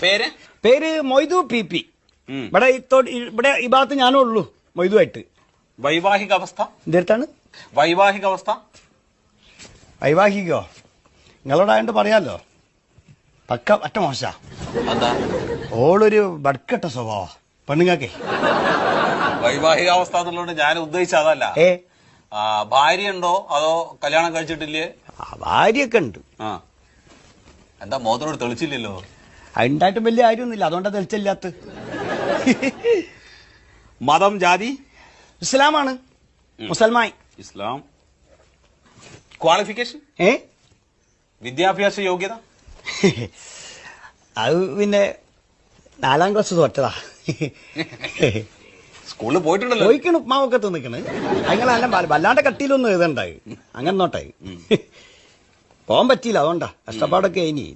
പേര് പേര് മൊയ്തു PP. ഇവിടെ ഈ ഭാഗത്ത് ഞാനേ ഉള്ളൂ മൊയ്തുവായിട്ട്. വൈവാഹിക അവസ്ഥ എന്തെടുത്താണ്? വൈവാഹിക അവസ്ഥ വൈവാഹികോ? നിങ്ങളോടായോണ്ട് പറയാലോ. പറ്റ മോശ. എന്താ? ഓളൊരു ബഡ്കെട്ട സ്വഭാവ പെണ്ണുങ്ങക്കെ. വൈവാഹിക അവസ്ഥ എന്നുള്ളത് ഞാൻ ഉദ്ദേശിച്ച അതല്ല. ഭാര്യ ഉണ്ടോ അതോ കല്യാണം കഴിച്ചിട്ടില്ലേ? ഭാര്യയൊക്കെ ഉണ്ട്. എന്താ മോതിരോട് തെളിച്ചില്ലല്ലോ? ഉണ്ടായിട്ടും വലിയ കാര്യമൊന്നുമില്ല, അതുകൊണ്ടാ തെളിച്ചില്ലാത്ത. മതം ജാതി? ഇസ്ലാമാണ്. മുസൽമാൻ. ഇസ്ലാം. ക്വാളിഫിക്കേഷൻ? വിദ്യാഭ്യാസ യോഗ്യത? അത് പിന്നെ 4ാം ക്ലാസ് തോറ്റതാ. സ്കൂളിൽ പോയിട്ടുണ്ടല്ലോ? പോയിക്കണു, ഉപ്മാവൊക്കെ തിന്നിക്കണ്. അങ്ങനെ വല്ലാണ്ട് കട്ടിയിലൊന്നും എഴുതണ്ടായി. അങ്ങനെ നോട്ടായി പോകാൻ പറ്റിയില്ല, അതുകൊണ്ടാ കഷ്ടപ്പാടൊക്കെ ഇനി.